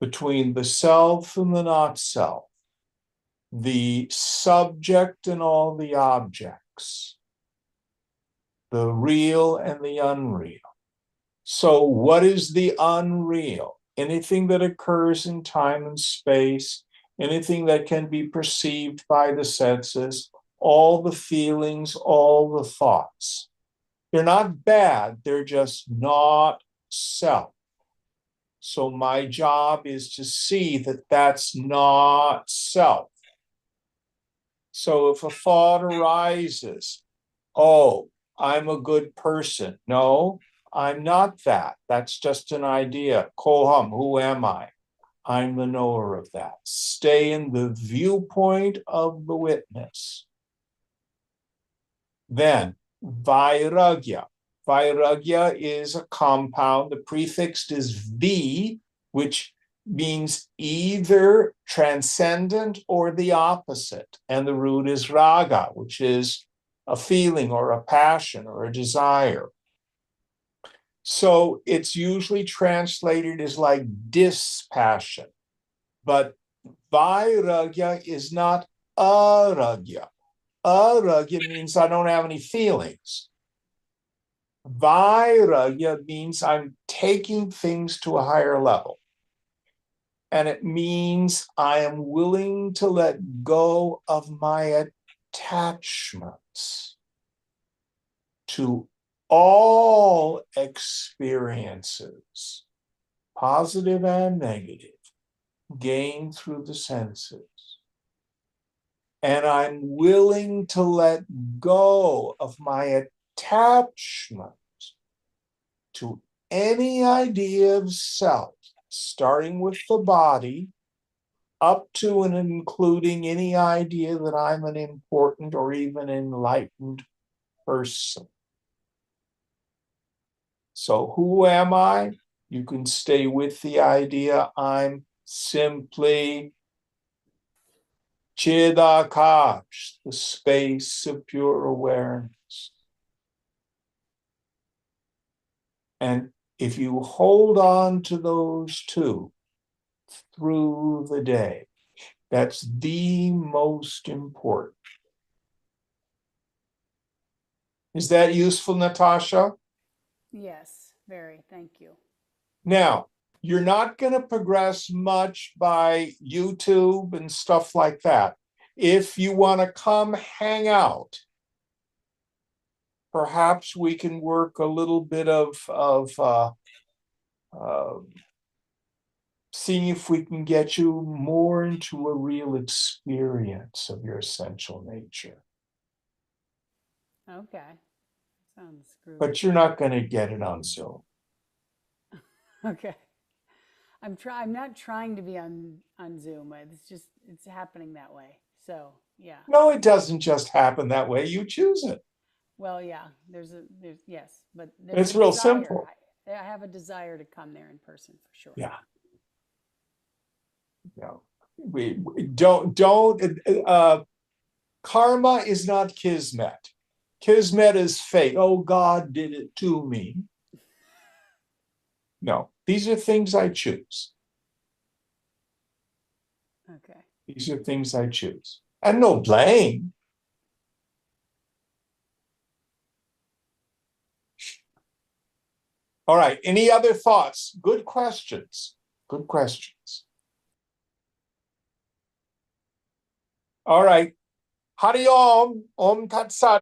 Speaker 1: between the self and the not self, the subject and all the objects, the real and the unreal. So, what is the unreal? Anything that occurs in time and space, anything that can be perceived by the senses, all the feelings, all the thoughts. They're not bad, they're just not self. So, my job is to see that that's not self. So, if a thought arises, oh, I'm a good person. No, I'm not that. That's just an idea. Koham, who am I? I'm the knower of that. Stay in the viewpoint of the witness. Then, vairagya. Vairagya is a compound. The prefix is V, which means either transcendent or the opposite. And the root is raga, which is a feeling or a passion or a desire. So it's usually translated as like dispassion. But vairagya is not aragya. Aragya means I don't have any feelings. Vairagya means I'm taking things to a higher level. And it means I am willing to let go of my attachments to all experiences, positive and negative, gained through the senses. And I'm willing to let go of my attachment to any idea of self, starting with the body, up to and including any idea that I'm an important or even enlightened person. So who am I? You can stay with the idea I'm simply Chidakash, the space of pure awareness. And if you hold on to those two through the day, that's the most important. Is that useful, Natasha?
Speaker 4: Yes, very. Thank you.
Speaker 1: Now, you're not going to progress much by YouTube and stuff like that. If you want to come hang out, perhaps we can work a little bit of seeing if we can get you more into a real experience of your essential nature.
Speaker 4: Okay. Sounds groovy.
Speaker 1: But you're not going to get it on Zoom.
Speaker 4: Okay. I'm not trying to be on Zoom. It's happening that way. So yeah.
Speaker 1: No, it doesn't just happen that way. You choose it.
Speaker 4: Well, yeah. There's yes, but
Speaker 1: It's real simple.
Speaker 4: I have a desire to come there in person for sure.
Speaker 1: Yeah. No, we don't. Karma is not kismet. Kismet is fate. Oh, God did it to me. No, these are things I choose.
Speaker 4: Okay.
Speaker 1: These are things I choose. And no blame. All right. Any other thoughts? Good questions. Good questions. All right. Hari Om. Om Tat Sat.